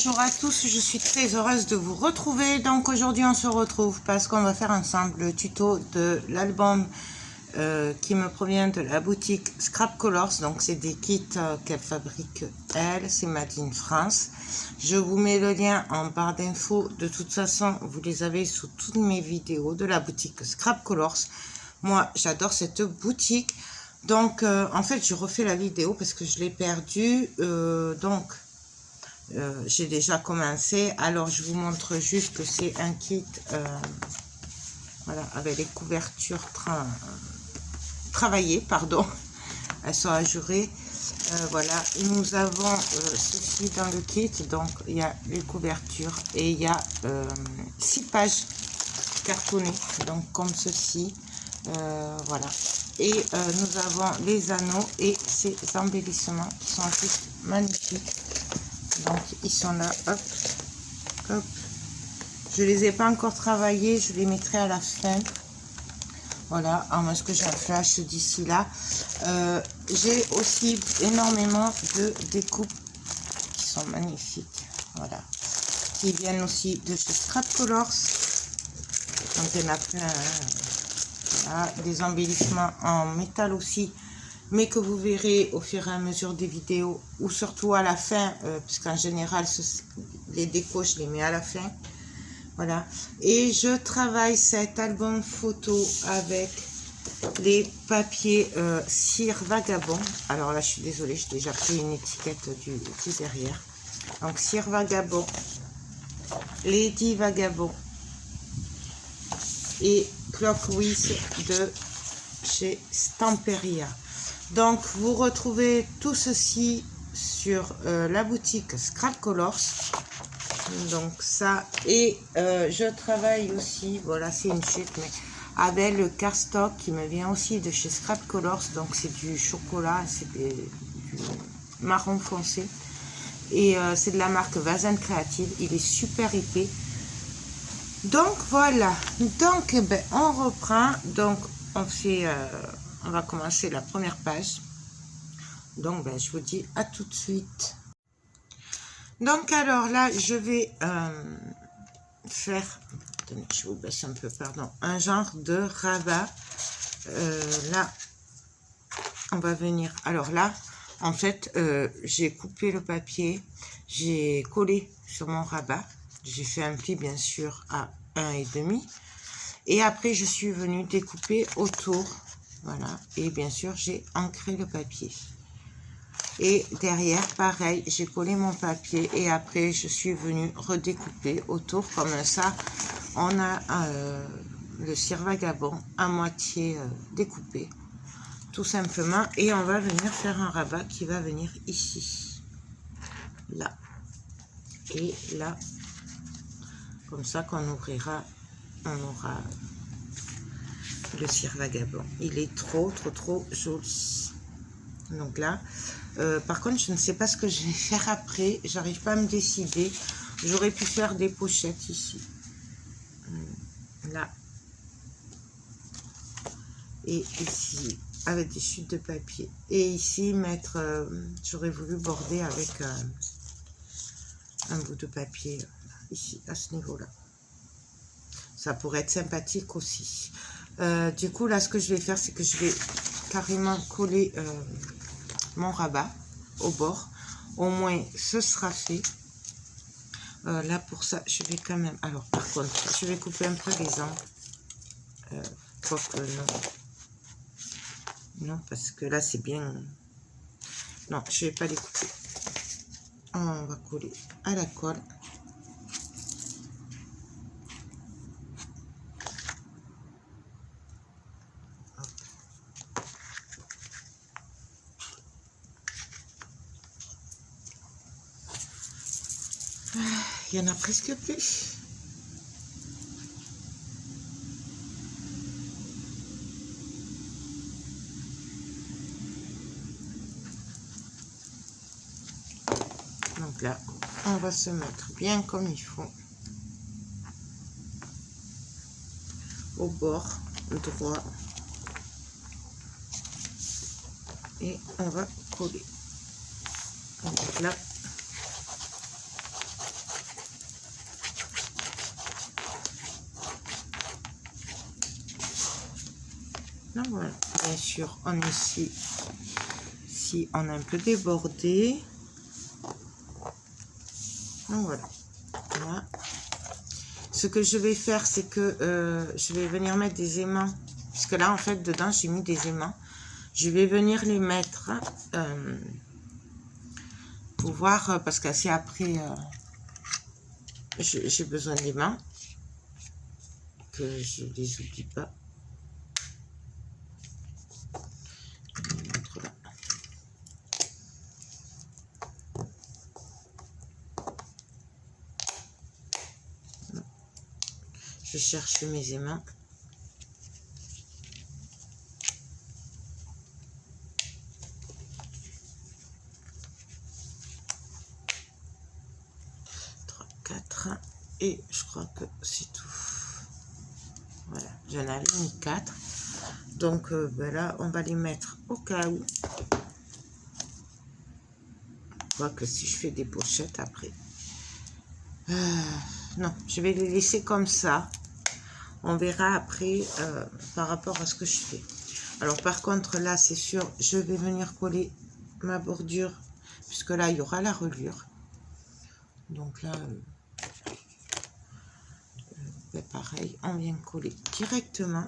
Bonjour à tous, je suis très heureuse de vous retrouver. Donc aujourd'hui on se retrouve parce qu'on va faire ensemble le tuto de l'album qui me provient de la boutique Scrap Colors. Donc c'est des kits qu'elle fabrique elle, c'est Made in France. Je vous mets le lien en barre d'infos. De toute façon vous les avez sous toutes mes vidéos de la boutique Scrap Colors. Moi j'adore cette boutique. Donc en fait je refais la vidéo parce que je l'ai perdue. J'ai déjà commencé. Alors je vous montre juste que c'est un kit voilà, avec les couvertures travaillées, pardon, elles sont ajourées. Voilà, nous avons ceci dans le kit. Donc il y a les couvertures et il y a 6 pages cartonnées, donc comme ceci. Voilà, et nous avons les anneaux et ces embellissements qui sont juste magnifiques. Donc ils sont là, hop, hop. Je les ai pas encore travaillés, je les mettrai à la fin. Voilà, à moins que j'ai un flash d'ici là. J'ai aussi énormément de découpes qui sont magnifiques. Voilà, qui viennent aussi de chez Scrap Colors. Donc il y en a plein. Hein. Voilà, des embellissements en métal aussi, mais que vous verrez au fur et à mesure des vidéos, ou surtout à la fin, puisqu'en général, les décos, je les mets à la fin. Voilà. Et je travaille cet album photo avec les papiers cire vagabond. Alors là, je suis désolée, j'ai déjà pris une étiquette du derrière. Donc, cire vagabond, Lady Vagabond et Clockwiz de chez Stamperia. Donc vous retrouvez tout ceci sur la boutique Scrap Colors. Donc ça, et je travaille aussi, voilà, c'est une chute, mais avec le cardstock qui me vient aussi de chez Scrap Colors. Donc c'est du chocolat, c'est du marron foncé, et c'est de la marque Vazen Creative. Il est super épais. Donc voilà, donc ben, on reprend. Donc on fait on va commencer la première page. Donc ben, je vous dis à tout de suite. Donc alors là je vais faire, attendez, je vous baisse un peu, pardon, un genre de rabat. Là on va venir, alors là en fait j'ai coupé le papier, j'ai collé sur mon rabat, j'ai fait un pli bien sûr à 1,5, et après je suis venue découper autour. Voilà, et bien sûr j'ai ancré le papier, et derrière pareil j'ai collé mon papier, et après je suis venue redécouper autour. Comme ça on a le cire vagabond à moitié découpé tout simplement, et on va venir faire un rabat qui va venir ici, là et là, comme ça qu'on ouvrira, on aura le cire vagabond. Il est trop joli. Donc là par contre je ne sais pas ce que je vais faire après, j'arrive pas à me décider. J'aurais pu faire des pochettes ici, là et ici avec des chutes de papier, et ici mettre j'aurais voulu border avec un bout de papier ici à ce niveau là. Ça pourrait être sympathique aussi. Du coup là ce que je vais faire, c'est que je vais carrément coller mon rabat au bord. Au moins ce sera fait. Là pour ça je vais quand même, alors par contre je vais couper un peu les angles, quoique non, parce que là c'est bien, non je vais pas les couper. On va coller à la colle. Il y en a presque plus. Donc là, on va se mettre bien comme il faut au bord droit et on va coller. Donc là, Donc voilà, bien sûr, on est ici, si on a un peu débordé. Donc voilà. Voilà. Ce que je vais faire, c'est que je vais venir mettre des aimants, puisque là, en fait, dedans, j'ai mis des aimants. Je vais venir les mettre pour voir, parce que c'est après, j'ai besoin d'aimants, que je les oublie pas. Je les montre là. Je cherche mes aimants. Et je crois que c'est tout. Voilà, j'en avais mis 4. Donc ben là, on va les mettre au cas où. Je crois que si je fais des pochettes après. Non, je vais les laisser comme ça. On verra après par rapport à ce que je fais. Alors par contre, là, c'est sûr, je vais venir coller ma bordure. Puisque là, il y aura la reliure. Donc là... pareil, on vient coller directement.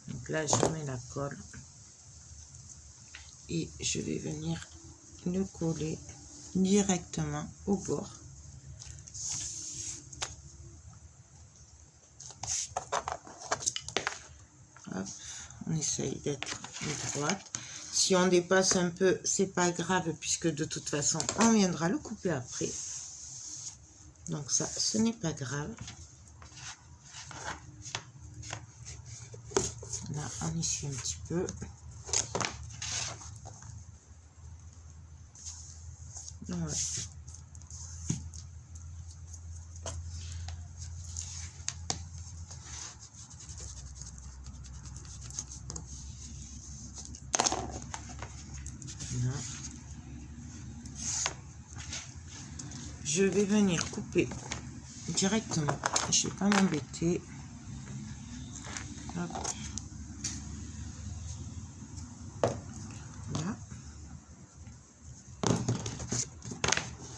Donc là, je mets la colle et je vais venir le coller directement au bord. Hop, on essaye d'être droite. Si on dépasse un peu, c'est pas grave puisque de toute façon, on viendra le couper après. Donc ça, ce n'est pas grave. Là, on essuie un petit peu. Voilà. Voilà. Je vais venir couper directement. Je ne vais pas m'embêter. Voilà.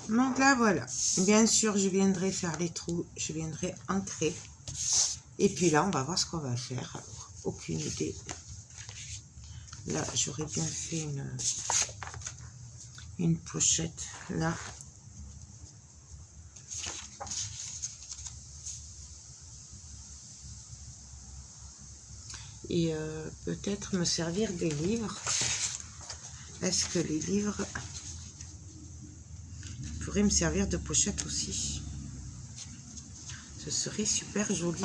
Donc là, voilà. Bien sûr, je viendrai faire les trous. Je viendrai ancrer. Et puis là, on va voir ce qu'on va faire. Alors, aucune idée. Là, j'aurais bien fait une pochette. Là. Et peut-être me servir des livres. Est-ce que les livres pourraient me servir de pochette aussi? Ce serait super joli.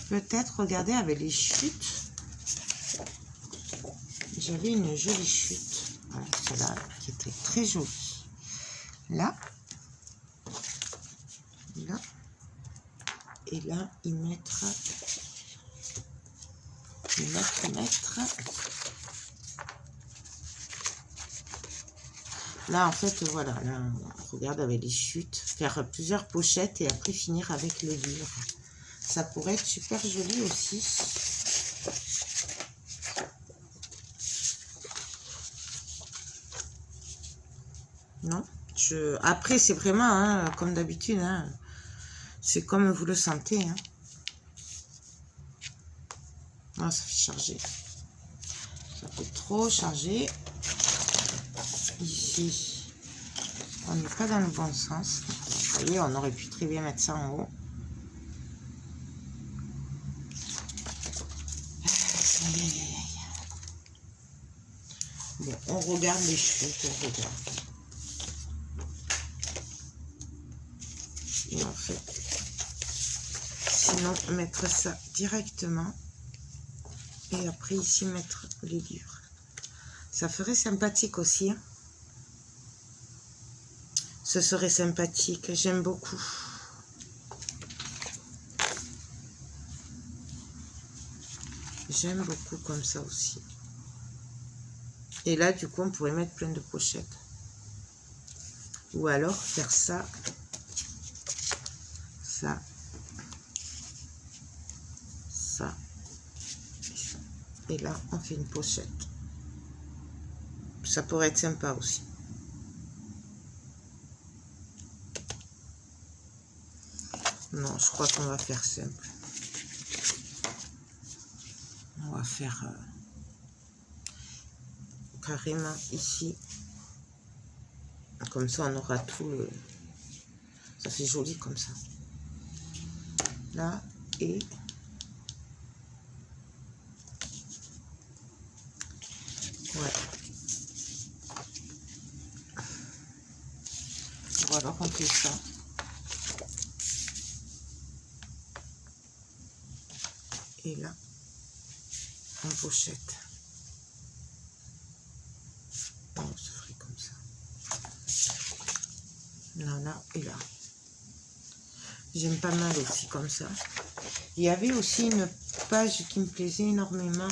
Peut-être, regardez, avec les chutes. J'avais une jolie chute. Voilà, celle-là qui était très jolie. Là. Là. Et là, y mettre. Là, en fait, voilà. Là, on regarde avec les chutes. Faire plusieurs pochettes et après finir avec le livre. Ça pourrait être super joli aussi. Non, après, c'est vraiment, hein, comme d'habitude, hein, c'est comme vous le sentez. Hein. Non, ça fait charger. Ça fait trop charger. Ici, on n'est pas dans le bon sens. Vous voyez, on aurait pu très bien mettre ça en haut. Bon, on regarde les cheveux, on regarde. Et en fait, sinon, mettre ça directement. et après ici mettre les livres. Ça ferait sympathique aussi, hein. Ce serait sympathique, j'aime beaucoup. J'aime beaucoup comme ça aussi. Et là, du coup, on pourrait mettre plein de pochettes. Ou alors faire ça, ça, ça, et ça. Et là, on fait une pochette. Ça pourrait être sympa aussi. Non, je crois qu'on va faire simple. On va faire carrément ici. Comme ça, on aura tout le... Ça fait joli comme ça. Là, et... Ouais. Voilà, on fait ça. Et là, en pochette. On se ferait comme ça. Là et là. J'aime pas mal aussi comme ça. Il y avait aussi une page qui me plaisait énormément.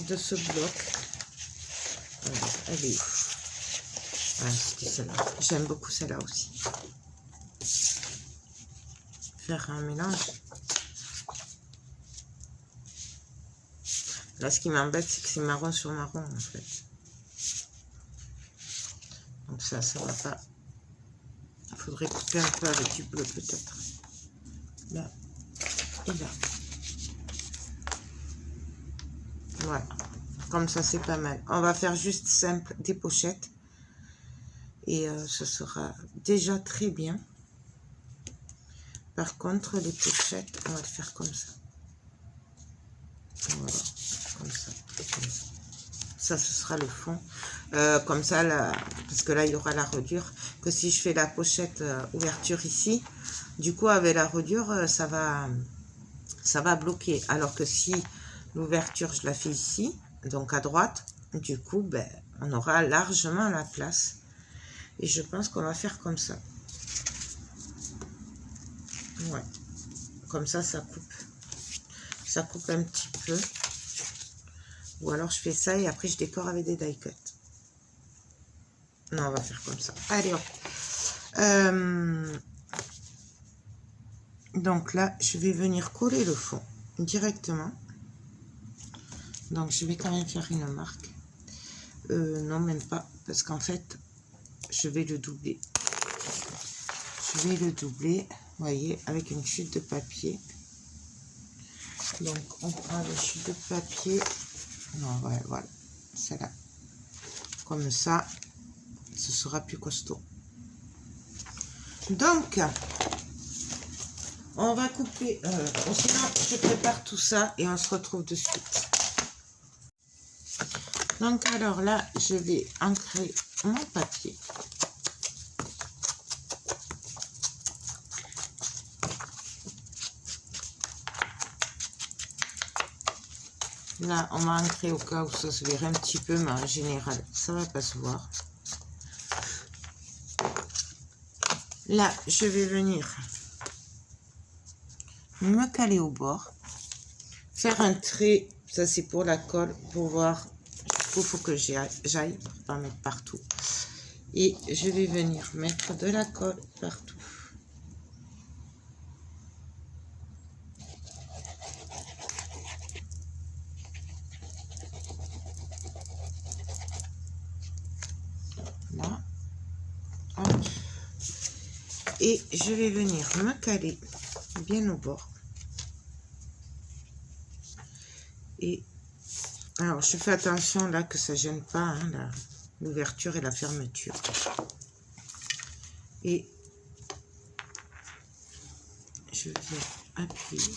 De ce bloc. Elle est où? Ah, c'était celle-là. J'aime beaucoup celle-là aussi. Faire un mélange. Là, ce qui m'embête, c'est que c'est marron sur marron, en fait. Donc ça va pas. Il faudrait couper un peu avec du bleu, peut-être. Là et là. Voilà. Comme ça, c'est pas mal. On va faire juste simple des pochettes. Et ce sera déjà très bien. Par contre, les pochettes, on va le faire comme ça. Voilà, comme ça, et comme ça. Ça, ce sera le fond. Comme ça, là, parce que là, il y aura la reliure. Que si je fais la pochette ouverture ici, du coup, avec la reliure, ça va bloquer. Alors que si l'ouverture, je la fais ici, donc à droite, du coup, ben, on aura largement la place. Et je pense qu'on va faire comme ça. Ouais. Comme ça, ça coupe. Ça coupe un petit peu. Ou alors je fais ça et après je décore avec des die cuts. Non, on va faire comme ça. Allez, hop. Donc là, je vais venir coller le fond directement. Donc je vais quand même faire une marque. Non, même pas. Parce qu'en fait, je vais le doubler. Je vais le doubler, vous voyez, avec une chute de papier. Donc on prend la chute de papier. Non, ouais, voilà, celle-là. Comme ça, ce sera plus costaud. Donc, on va couper. Sinon, je prépare tout ça et on se retrouve de suite. Donc, alors là, je vais ancrer mon papier. Là, on va ancrer au cas où ça se verrait un petit peu, mais en général, ça va pas se voir. Là, je vais venir me caler au bord, faire un trait, ça c'est pour la colle, pour voir, il faut que j'aille, pour pas mettre partout. Et je vais venir mettre de la colle partout. Là. Hop. Et je vais venir me caler bien au bord. Et alors, je fais attention là que ça ne gêne pas hein, l'ouverture et la fermeture. Et je viens appuyer.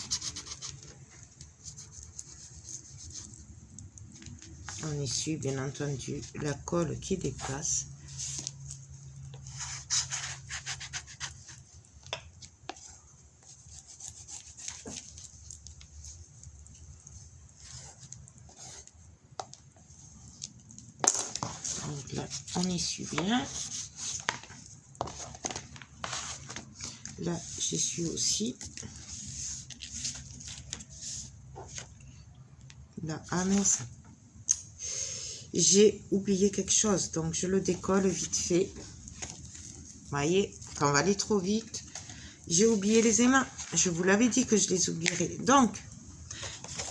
On essuie bien entendu la colle qui dépasse. là, on essuie bien. Là, j'essuie aussi. Là, ah mince. J'ai oublié quelque chose, donc je le décolle vite fait. Vous voyez, quand on va aller trop vite, j'ai oublié les aimants. Je vous l'avais dit que je les oublierais. Donc,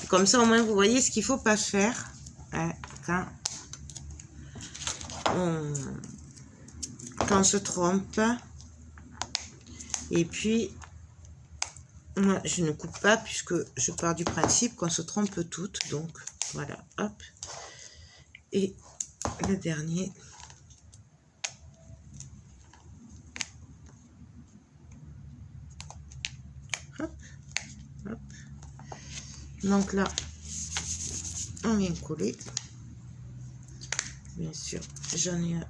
comme ça, au moins, vous voyez ce qu'il ne faut pas faire hein, quand on se trompe. Et puis, moi, je ne coupe pas puisque je pars du principe qu'on se trompe toutes. Donc, voilà, hop. Et le dernier. Hop, hop. Donc là, on vient coller. Bien sûr, j'en ai un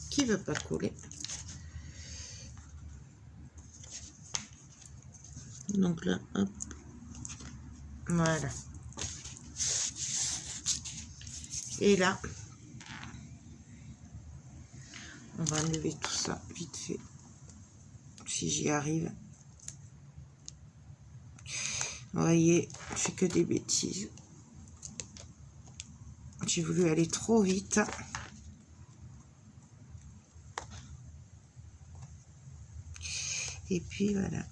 qui ne veut pas coller. Donc là, hop. Voilà. Et là, on va enlever tout ça vite fait. Si j'y arrive. Vous voyez, je fais que des bêtises. J'ai voulu aller trop vite. Et puis voilà.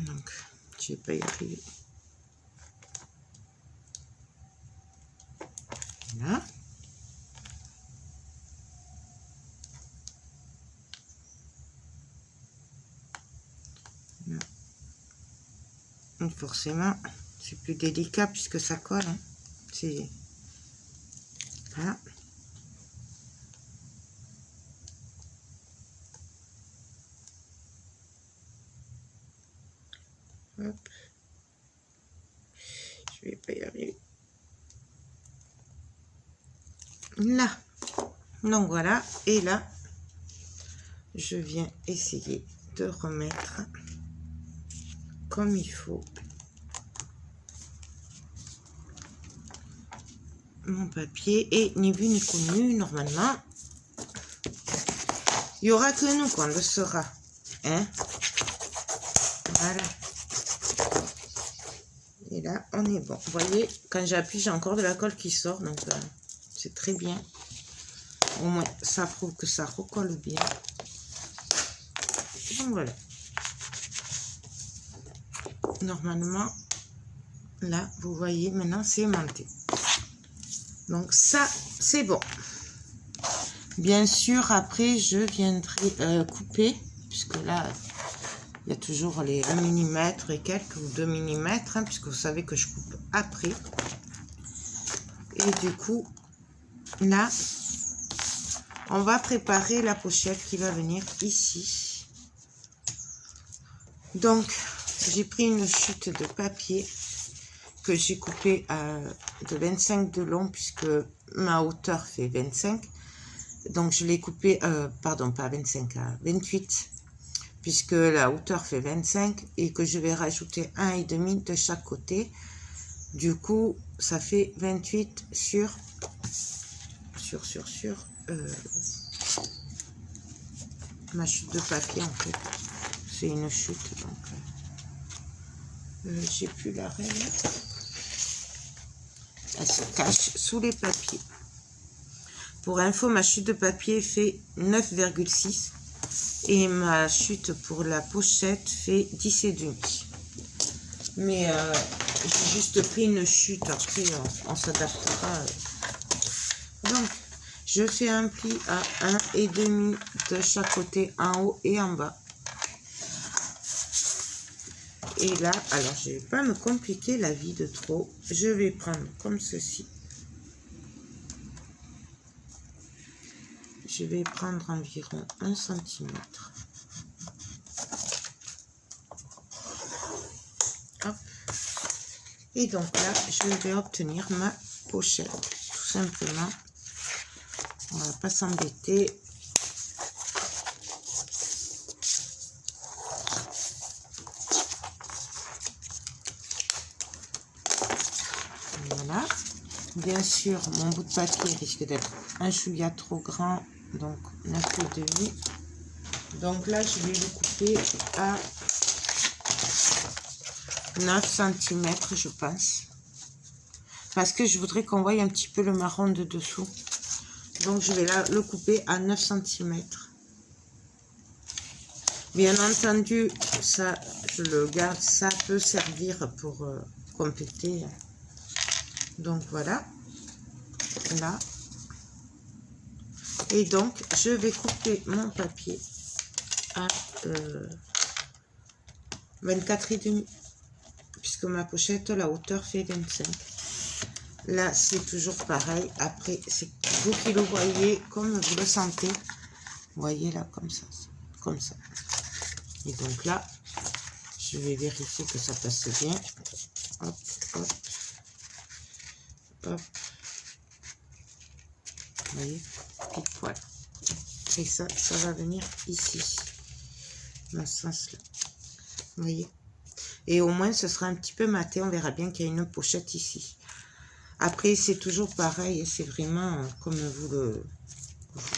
Donc, je vais pas y arriver. Là. Là. Donc forcément, c'est plus délicat puisque ça colle. Hein. C'est voilà. Hop. Je vais pas y arriver. Là. Donc voilà. Et là, je viens essayer de remettre comme il faut mon papier. Et ni vu ni connu, normalement, il n'y aura que nous qu'on le saura. Hein? Voilà. Et là, on est bon. Vous voyez, quand j'appuie, j'ai encore de la colle qui sort. Donc, c'est très bien. Au moins, ça prouve que ça recolle bien. Donc, voilà. Normalement, là, vous voyez, maintenant, c'est aimanté. Donc, ça, c'est bon. Bien sûr, après, je viendrai couper, puisque là, il y a toujours les 1 mm et quelques, ou 2 mm, hein, puisque vous savez que je coupe après. Et du coup, là, on va préparer la pochette qui va venir ici. Donc, j'ai pris une chute de papier que j'ai coupé de 25 de long, puisque ma hauteur fait 25. Donc, je l'ai coupé, pardon, pas 25, à 28. Puisque la hauteur fait 25 et que je vais rajouter 1,5 de chaque côté. Du coup, ça fait 28 sur ma chute de papier, en fait. C'est une chute, donc j'ai plus la règle. Elle se cache sous les papiers. Pour info, ma chute de papier fait 9,6. Et ma chute pour la pochette fait 10,5. Mais j'ai juste pris une chute. Après, on s'adaptera. Donc, je fais un pli à 1,5 de chaque côté, en haut et en bas. Et là, alors je ne vais pas me compliquer la vie de trop. Je vais prendre comme ceci. Je vais prendre environ 1 cm. Hop. Et donc là, je vais obtenir ma pochette. Tout simplement. On ne va pas s'embêter. Voilà. Bien sûr, mon bout de papier risque d'être un chouïa trop grand, donc 9,5. Donc là, je vais le couper à 9 cm, je pense. Parce que je voudrais qu'on voie un petit peu le marron de dessous. Donc, je vais là le couper à 9 cm. Bien entendu, ça, je le garde, ça peut servir pour compléter. Donc, voilà. Là. Et donc, je vais couper mon papier à 24,5. Puisque ma pochette, la hauteur fait 25. Là, c'est toujours pareil. Après, c'est vous qui le voyez comme vous le sentez. Vous voyez là, comme ça. Comme ça. Et donc là, je vais vérifier que ça passe bien. Hop, hop. Hop. Vous voyez, pile poil. Et ça va venir ici. Dans ce sens-là. Vous voyez. Et au moins, ce sera un petit peu maté. On verra bien qu'il y a une pochette ici. Après, c'est toujours pareil. C'est vraiment comme vous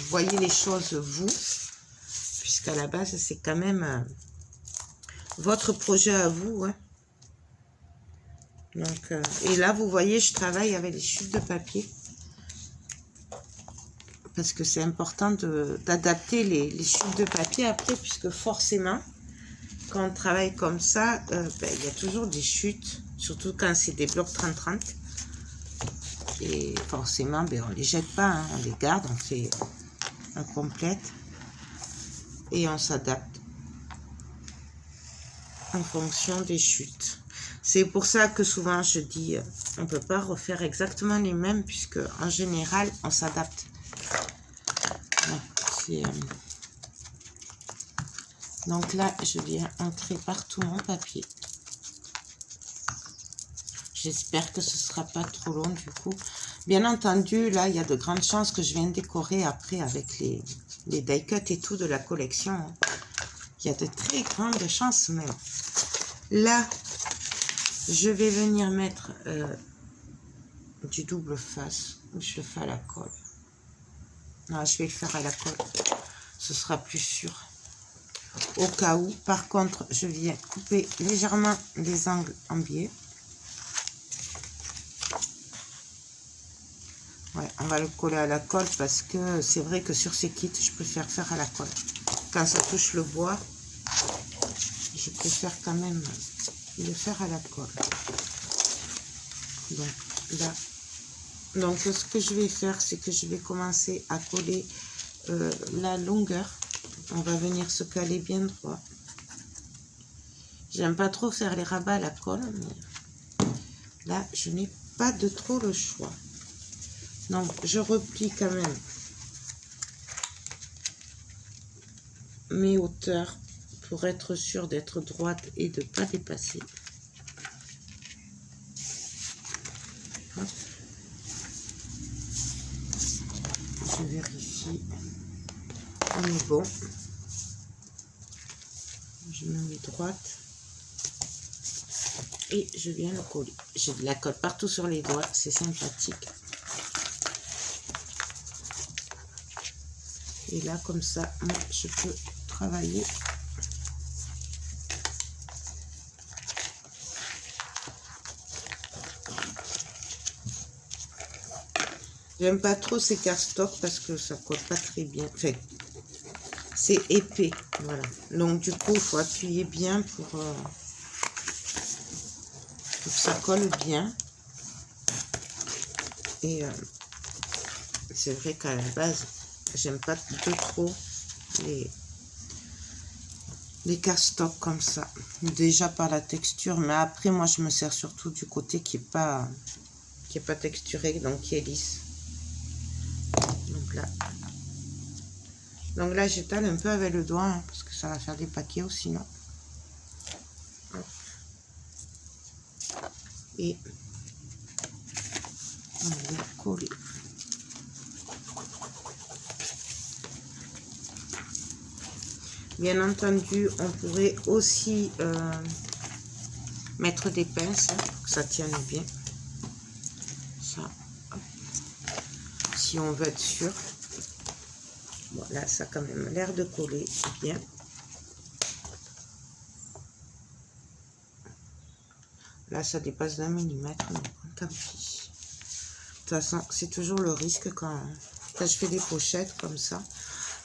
voyez les choses, vous. Puisqu'à la base, c'est quand même votre projet à vous. Hein. Donc, et là, vous voyez, je travaille avec les chutes de papier. Parce que c'est important d'adapter les chutes de papier après. Puisque forcément, quand on travaille comme ça, il y a toujours des chutes. Surtout quand c'est des blocs 30-30. Et forcément, on ne les jette pas, hein, on les garde, on complète et on s'adapte en fonction des chutes. C'est pour ça que souvent je dis, on ne peut pas refaire exactement les mêmes puisque en général, on s'adapte. Donc là, je viens entrer partout mon papier. J'espère que ce ne sera pas trop long du coup. Bien entendu, là, il y a de grandes chances que je vienne décorer après avec les die cut et tout de la collection. Il y a de très grandes chances même. Là, je vais venir mettre du double face. Je le fais à la colle. Non, je vais le faire à la colle. Ce sera plus sûr. Au cas où, par contre, je viens couper légèrement les angles en biais. Ouais, on va le coller à la colle parce que c'est vrai que sur ces kits, je préfère faire à la colle. Quand ça touche le bois, je préfère quand même le faire à la colle. Donc là, donc ce que je vais faire, c'est que je vais commencer à coller la longueur. On va venir se caler bien droit. J'aime pas trop faire les rabats à la colle, mais là, je n'ai pas de trop le choix. Donc, je replie quand même mes hauteurs pour être sûr d'être droite et de ne pas dépasser. Hop. Je vérifie. On est bon. Je me mets droite. Et je viens le coller. J'ai de la colle partout sur les doigts. C'est sympathique. Et là, comme ça, moi, je peux travailler. J'aime pas trop ces cardstock parce que ça colle pas très bien. Enfin, c'est épais, voilà. Donc du coup, il faut appuyer bien pour que ça colle bien. Et c'est vrai qu'à la base, j'aime pas de trop les cardstock comme ça. Déjà par la texture, mais après moi je me sers surtout du côté qui est pas texturé, donc qui est lisse. Donc là j'étale un peu avec le doigt hein, parce que ça va faire des paquets aussi, non? Et on va coller. Bien entendu, on pourrait aussi mettre des pinces hein, pour que ça tienne bien. Ça, si on veut être sûr. Bon, là, ça a quand même l'air de coller bien. Là, ça dépasse d'1 millimètre, mais bon, tant pis. De toute façon, c'est toujours le risque quand je fais des pochettes comme ça.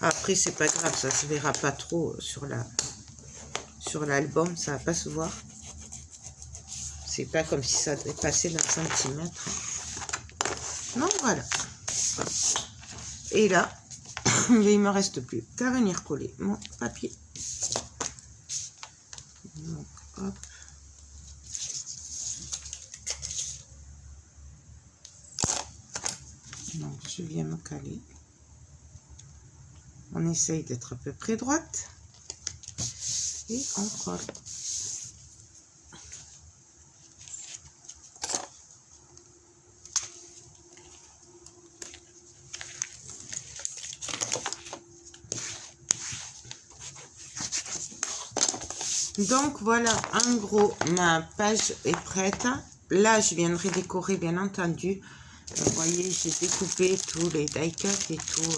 Après, c'est pas grave, ça se verra pas trop sur l'album, ça va pas se voir. C'est pas comme si ça dépassait d'un centimètre. Donc voilà. Et là, il me reste plus qu'à venir coller mon papier. Donc, hop. Donc, je viens me caler. On essaye d'être à peu près droite. Et on colle. Donc voilà, en gros, ma page est prête. Là, je viendrai décorer, bien entendu. Vous voyez, j'ai découpé tous les die cuts et tout.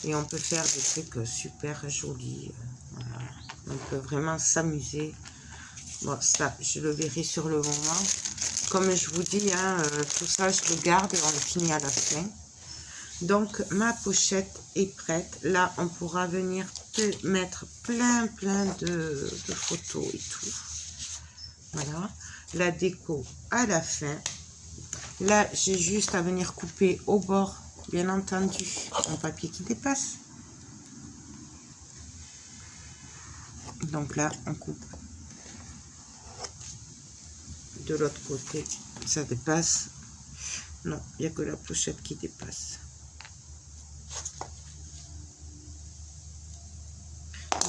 Et on peut faire des trucs super jolis. Voilà. On peut vraiment s'amuser. Bon, ça, je le verrai sur le moment. Comme je vous dis, hein, tout ça, je le garde et on le finit à la fin. Donc, ma pochette est prête. Là, on pourra venir mettre plein de photos et tout. Voilà. La déco à la fin. Là, j'ai juste à venir couper au bord, bien entendu, mon papier qui dépasse. Donc là, on coupe. De l'autre côté, ça dépasse. Non, il n'y a que la pochette qui dépasse.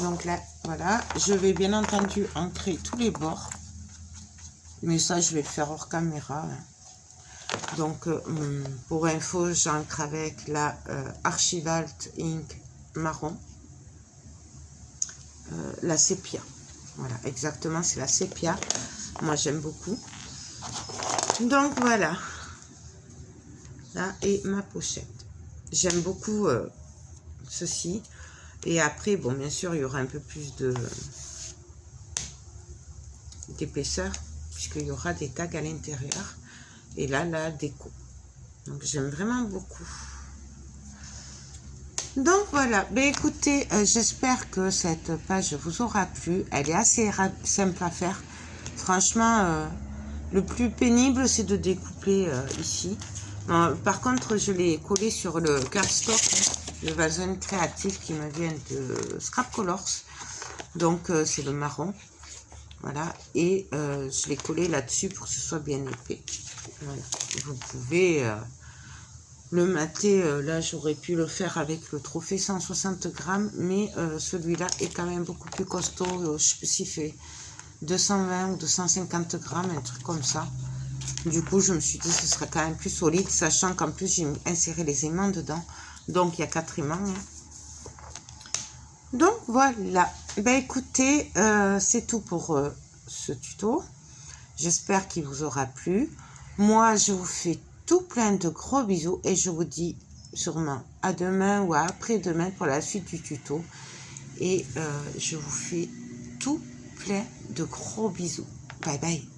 Donc là, voilà, je vais bien entendu ancrer tous les bords. Mais ça, je vais le faire hors caméra. Hein. Donc, pour info, j'encre avec la Archibald Ink marron. La sépia. Voilà, exactement, c'est la sépia. Moi, j'aime beaucoup. Donc, voilà. Là est ma pochette. J'aime beaucoup ceci. Et après, bon, bien sûr, il y aura un peu plus d'épaisseur, puisqu'il y aura des tags à l'intérieur. Et là, la déco. Donc, j'aime vraiment beaucoup. Donc, voilà. Ben, écoutez, j'espère que cette page vous aura plu. Elle est assez simple à faire. Franchement, le plus pénible, c'est de découper ici. Par contre, je l'ai collé sur le cardstock, le Vazen créatif qui me vient de Scrap Colors. Donc, c'est le marron. Voilà. Et je l'ai collé là-dessus pour que ce soit bien épais. Voilà. Vous pouvez le mater. Là, j'aurais pu le faire avec le trophée 160 grammes. Mais celui-là est quand même beaucoup plus costaud. Je sais plus s'il fait 220 ou 250 grammes, un truc comme ça. Du coup, je me suis dit que ce serait quand même plus solide, sachant qu'en plus, j'ai inséré les aimants dedans. Donc, il y a 4 aimants. Hein. Donc, voilà. Ben, écoutez, c'est tout pour ce tuto. J'espère qu'il vous aura plu. Moi, je vous fais tout plein de gros bisous et je vous dis sûrement à demain ou à après-demain pour la suite du tuto. Et je vous fais tout plein de gros bisous. Bye bye.